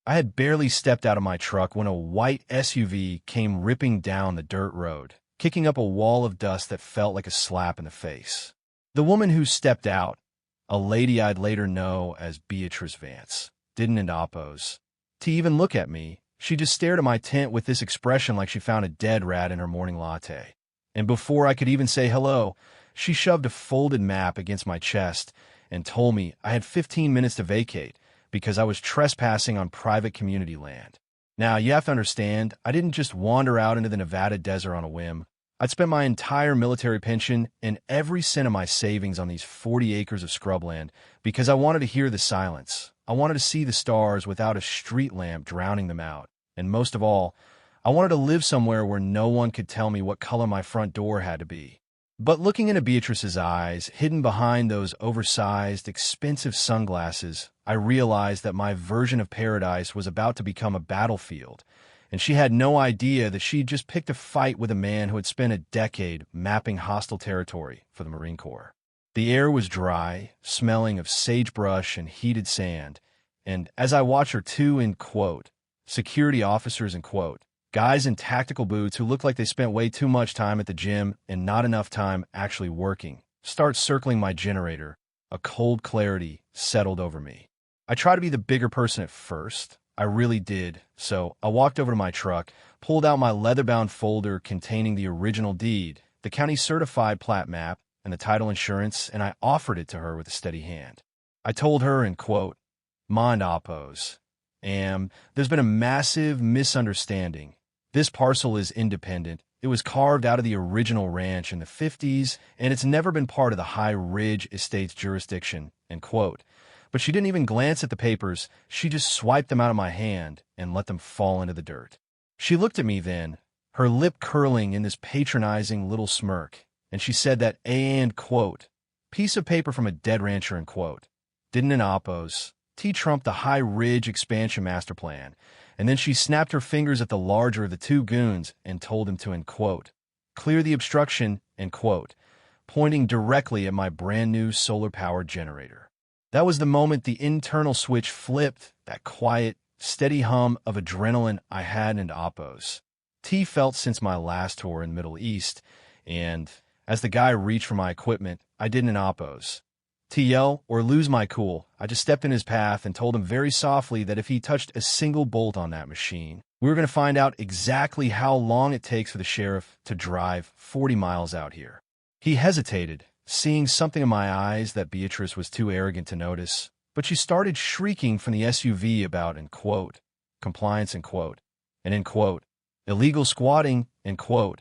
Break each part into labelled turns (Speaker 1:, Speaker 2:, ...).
Speaker 1: I had barely stepped out of my truck when a white SUV came ripping down the dirt road, kicking up a wall of dust that felt like a slap in the face. The woman who stepped out, a lady I'd later know as Beatrice Vance, didn't oppose to even look at me. She just stared at my tent with this expression like she found a dead rat in her morning latte. And before I could even say hello, she shoved a folded map against my chest and told me I had 15 minutes to vacate because I was trespassing on private community land. Now, you have to understand, I didn't just wander out into the Nevada desert on a whim. I'd spent my entire military pension and every cent of my savings on these 40 acres of scrubland because I wanted to hear the silence. I wanted to see the stars without a street lamp drowning them out. And most of all, I wanted to live somewhere where no one could tell me what color my front door had to be. But looking into Beatrice's eyes, hidden behind those oversized, expensive sunglasses, I realized that my version of paradise was about to become a battlefield, and she had no idea that she'd just picked a fight with a man who had spent a decade mapping hostile territory for the Marine Corps. The air was dry, smelling of sagebrush and heated sand, and as I watched her two, in quote, security officers, in quote, guys in tactical boots who looked like they spent way too much time at the gym and not enough time actually working, start circling my generator, a cold clarity settled over me. I tried to be the bigger person at first. I really did. So I walked over to my truck, pulled out my leather-bound folder containing the original deed, the county certified plat map, and the title insurance, and I offered it to her with a steady hand. I told her, in quote, "Mind oppose. There's been a massive misunderstanding. This parcel is independent. It was carved out of the original ranch in the 50s, and it's never been part of the High Ridge Estates jurisdiction," end quote. But she didn't even glance at the papers. She just swiped them out of my hand and let them fall into the dirt. She looked at me then, her lip curling in this patronizing little smirk, and she said that and quote, piece of paper from a dead rancher, end quote, didn't oppose. T trumped the High Ridge expansion master plan, and then she snapped her fingers at the larger of the two goons and told him to, end quote, clear the obstruction, end quote, pointing directly at my brand new solar-powered generator. That was the moment the internal switch flipped, that quiet, steady hum of adrenaline I hadn't oppose. T felt since my last tour in the Middle East, and as the guy reached for my equipment, I didn't oppose. To yell or lose my cool, I just stepped in his path and told him very softly that if he touched a single bolt on that machine, we were going to find out exactly how long it takes for the sheriff to drive 40 miles out here. He hesitated, seeing something in my eyes that Beatrice was too arrogant to notice, but she started shrieking from the SUV about, end quote, compliance, end quote, and end quote, illegal squatting, end quote,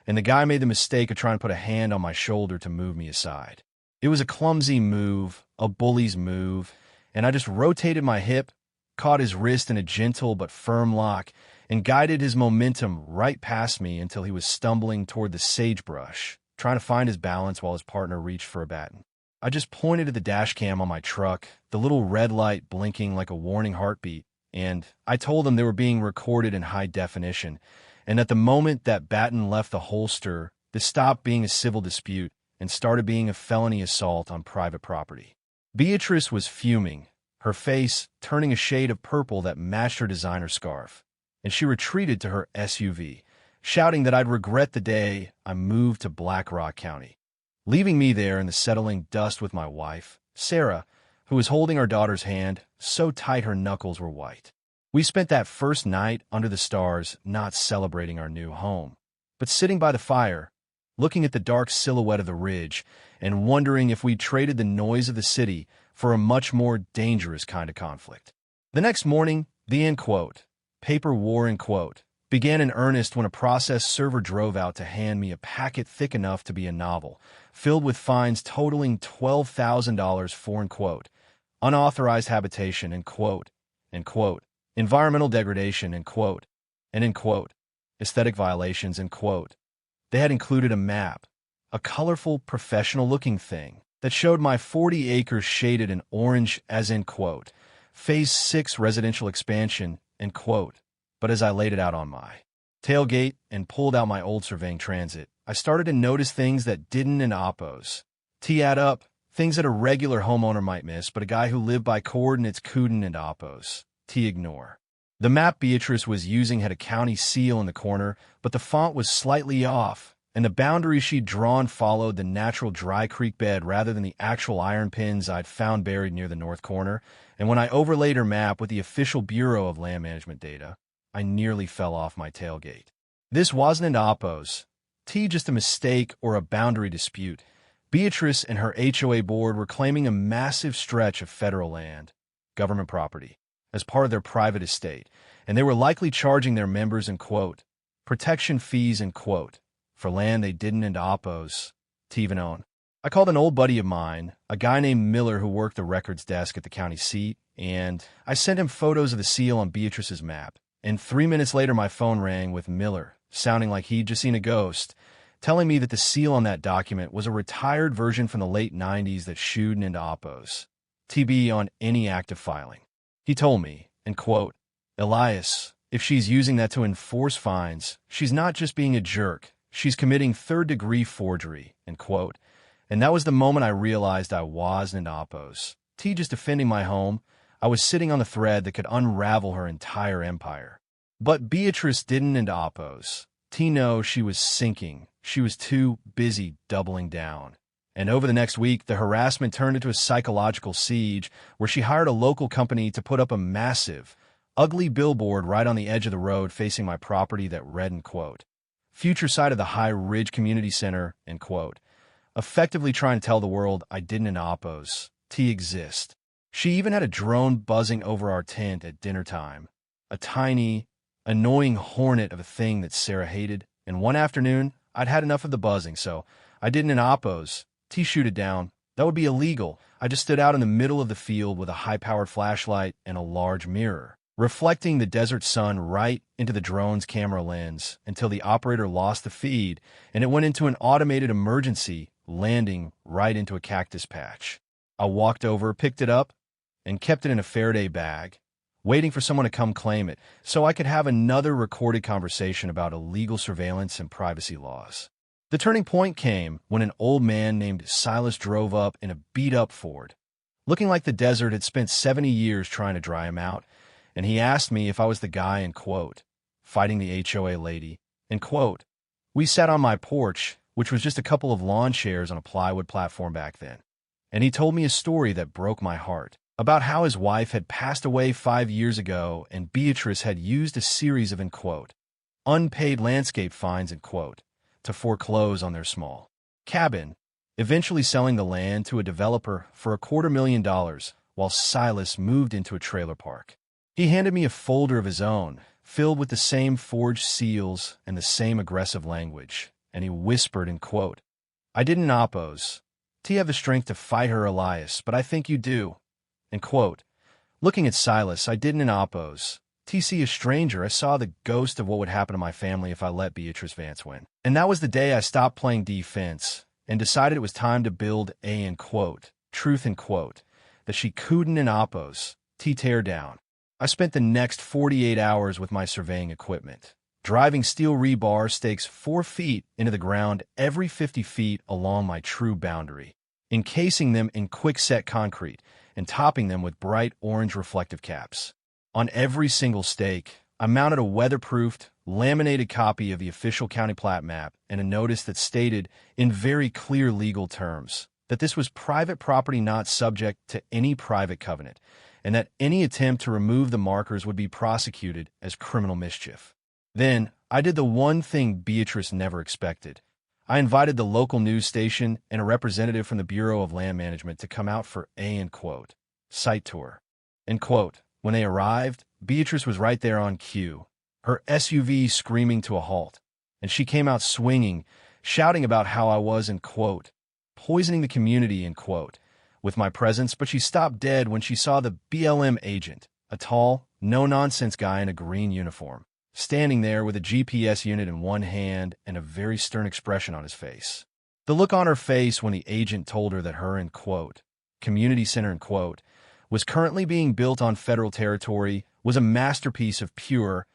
Speaker 1: and the guy made the mistake of trying to put a hand on my shoulder to move me aside. It was a clumsy move, a bully's move, and I just rotated my hip, caught his wrist in a gentle but firm lock, and guided his momentum right past me until he was stumbling toward the sagebrush, trying to find his balance while his partner reached for a baton. I just pointed at the dash cam on my truck, the little red light blinking like a warning heartbeat, and I told them they were being recorded in high definition, and at the moment that baton left the holster, this stopped being a civil dispute and started being a felony assault on private property. Beatrice was fuming, her face turning a shade of purple that matched her designer scarf, and she retreated to her SUV, shouting that I'd regret the day I moved to Black Rock County, leaving me there in the settling dust with my wife, Sarah, who was holding our daughter's hand so tight her knuckles were white. We spent that first night under the stars not celebrating our new home, but sitting by the fire, looking at the dark silhouette of the ridge and wondering if we'd traded the noise of the city for a much more dangerous kind of conflict. The next morning, the end quote, paper war, end quote, began in earnest when a process server drove out to hand me a packet thick enough to be a novel, filled with fines totaling $12,000 for, end quote, unauthorized habitation, end quote, environmental degradation, end quote, and end quote, aesthetic violations, end quote. They had included a map, a colorful, professional-looking thing that showed my 40 acres shaded in orange as, end quote, Phase 6 residential expansion, end quote. But as I laid it out on my tailgate and pulled out my old surveying transit, I started to notice things that didn't oppose. T add up, things that a regular homeowner might miss, but a guy who lived by coordinates couldn't oppose. T ignore. The map Beatrice was using had a county seal in the corner, but the font was slightly off, and the boundaries she'd drawn followed the natural dry creek bed rather than the actual iron pins I'd found buried near the north corner. And when I overlaid her map with the official Bureau of Land Management data, I nearly fell off my tailgate. This wasn't an oppos, just a mistake or a boundary dispute. Beatrice and her HOA board were claiming a massive stretch of federal land, government property, as part of their private estate, and they were likely charging their members in quote, protection fees in quote, for land they didn't and oppos to even own. I called an old buddy of mine, a guy named Miller who worked the records desk at the county seat, and I sent him photos of the seal on Beatrice's map. And 3 minutes later, my phone rang with Miller, sounding like he'd just seen a ghost, telling me that the seal on that document was a retired version from the late 90s that shooed into oppos, TB on any active filing. He told me, and quote, Elias, if she's using that to enforce fines, she's not just being a jerk, she's committing third-degree forgery, end quote. And that was the moment I realized I wasn't an oppos. Just defending my home, I was sitting on the thread that could unravel her entire empire. But Beatrice didn't and oppos. No, she was sinking. She was too busy doubling down. And over the next week, the harassment turned into a psychological siege where she hired a local company to put up a massive, ugly billboard right on the edge of the road facing my property that read, and quote, future site of the High Ridge Community Center, end quote, effectively trying to tell the world I didn't an oppos exist. She even had a drone buzzing over our tent at dinner time, a tiny, annoying hornet of a thing that Sarah hated, and one afternoon, I'd had enough of the buzzing, so I didn't an oppos shoot it down. That would be illegal. I just stood out in the middle of the field with a high-powered flashlight and a large mirror, reflecting the desert sun right into the drone's camera lens until the operator lost the feed, and it went into an automated emergency, landing right into a cactus patch. I walked over, picked it up, and kept it in a Faraday bag, waiting for someone to come claim it so I could have another recorded conversation about illegal surveillance and privacy laws. The turning point came when an old man named Silas drove up in a beat-up Ford, looking like the desert had spent 70 years trying to dry him out, and he asked me if I was the guy, in quote, fighting the HOA lady, in quote. We sat on my porch, which was just a couple of lawn chairs on a plywood platform back then, and he told me a story that broke my heart about how his wife had passed away 5 years ago and Beatrice had used a series of, in quote, unpaid landscape fines, in quote, to foreclose on their small cabin, eventually selling the land to a developer for $250,000 while Silas moved into a trailer park. He handed me a folder of his own, filled with the same forged seals and the same aggressive language, and he whispered, in quote, I didn't oppos. Have the strength to fight her, Elias, but I think you do. End quote. Looking at Silas, I didn't oppos. See a stranger, I saw the ghost of what would happen to my family if I let Beatrice Vance win. And that was the day I stopped playing defense and decided it was time to build a, in quote, truth, in quote, that she couldn't in oppos, tear down. I spent the next 48 hours with my surveying equipment, driving steel rebar stakes 4 feet into the ground every 50 feet along my true boundary, encasing them in quick-set concrete and topping them with bright orange reflective caps. On every single stake, I mounted a weatherproofed, laminated copy of the official county plat map and a notice that stated, in very clear legal terms, that this was private property not subject to any private covenant, and that any attempt to remove the markers would be prosecuted as criminal mischief. Then, I did the one thing Beatrice never expected. I invited the local news station and a representative from the Bureau of Land Management to come out for a, in quote, site tour. End quote. When they arrived, Beatrice was right there on cue, her SUV screaming to a halt, and she came out swinging, shouting about how I was, in quote, poisoning the community, in quote, with my presence, but she stopped dead when she saw the BLM agent, a tall, no-nonsense guy in a green uniform, standing there with a GPS unit in one hand and a very stern expression on his face. The look on her face when the agent told her that her, in quote, community center, in quote, was currently being built on federal territory was a masterpiece of pure,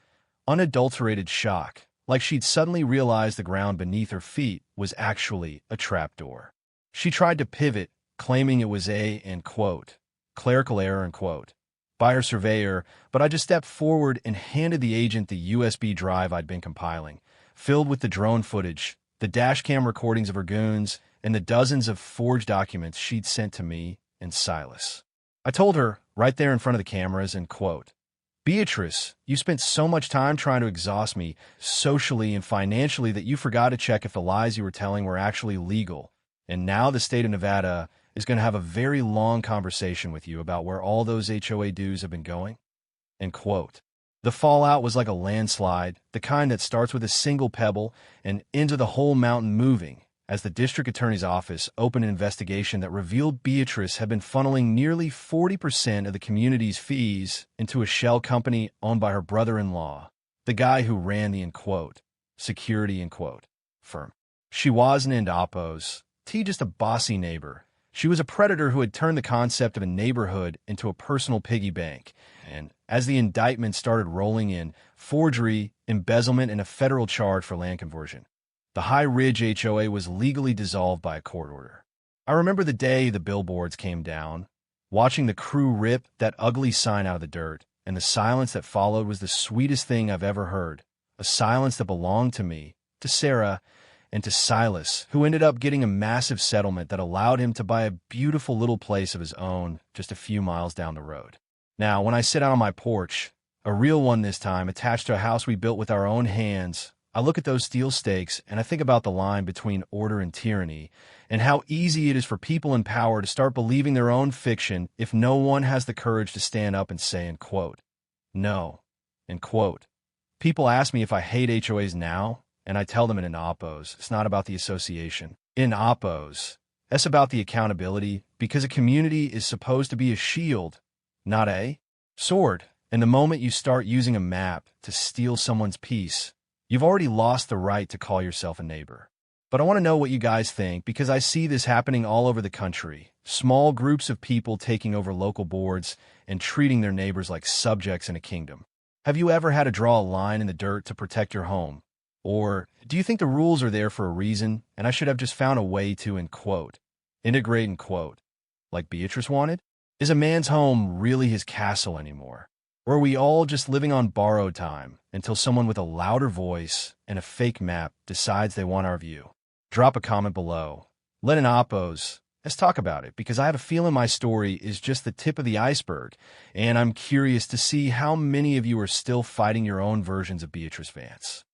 Speaker 1: unadulterated shock, like she'd suddenly realized the ground beneath her feet was actually a trapdoor. She tried to pivot, claiming it was a, in quote, clerical error, in quote, by her surveyor, but I just stepped forward and handed the agent the USB drive I'd been compiling, filled with the drone footage, the dashcam recordings of her goons, and the dozens of forged documents she'd sent to me and Silas. I told her, right there in front of the cameras, and quote, "Beatrice, you spent so much time trying to exhaust me socially and financially that you forgot to check if the lies you were telling were actually legal. And now the state of Nevada is going to have a very long conversation with you about where all those HOA dues have been going." End quote. The fallout was like a landslide, the kind that starts with a single pebble and into the whole mountain moving, as the district attorney's office opened an investigation that revealed Beatrice had been funneling nearly 40% of the community's fees into a shell company owned by her brother-in-law, the guy who ran the security firm. She wasn't into oppos, just a bossy neighbor. She was a predator who had turned the concept of a neighborhood into a personal piggy bank. And as the indictment started rolling in, forgery, embezzlement, and a federal charge for land conversion, the High Ridge HOA was legally dissolved by a court order. I remember the day the billboards came down, watching the crew rip that ugly sign out of the dirt, and the silence that followed was the sweetest thing I've ever heard, a silence that belonged to me, to Sarah, and to Silas, who ended up getting a massive settlement that allowed him to buy a beautiful little place of his own just a few miles down the road. Now, when I sit out on my porch, a real one this time, attached to a house we built with our own hands, I look at those steel stakes and I think about the line between order and tyranny, and how easy it is for people in power to start believing their own fiction if no one has the courage to stand up and say, end quote, no, end quote. People ask me if I hate HOAs now, and I tell them in oppos, it's not about the association. In oppos, it's about the accountability, because a community is supposed to be a shield, not a sword. And the moment you start using a map to steal someone's peace, you've already lost the right to call yourself a neighbor. But I want to know what you guys think, because I see this happening all over the country. Small groups of people taking over local boards and treating their neighbors like subjects in a kingdom. Have you ever had to draw a line in the dirt to protect your home? Or do you think the rules are there for a reason, and I should have just found a way to, end quote, integrate, end quote, like Beatrice wanted? Is a man's home really his castle anymore? Or are we all just living on borrowed time until someone with a louder voice and a fake map decides they want our view? Drop a comment below. Let in oppos. Let's talk about it, because I have a feeling my story is just the tip of the iceberg, and I'm curious to see how many of you are still fighting your own versions of Beatrice Vance.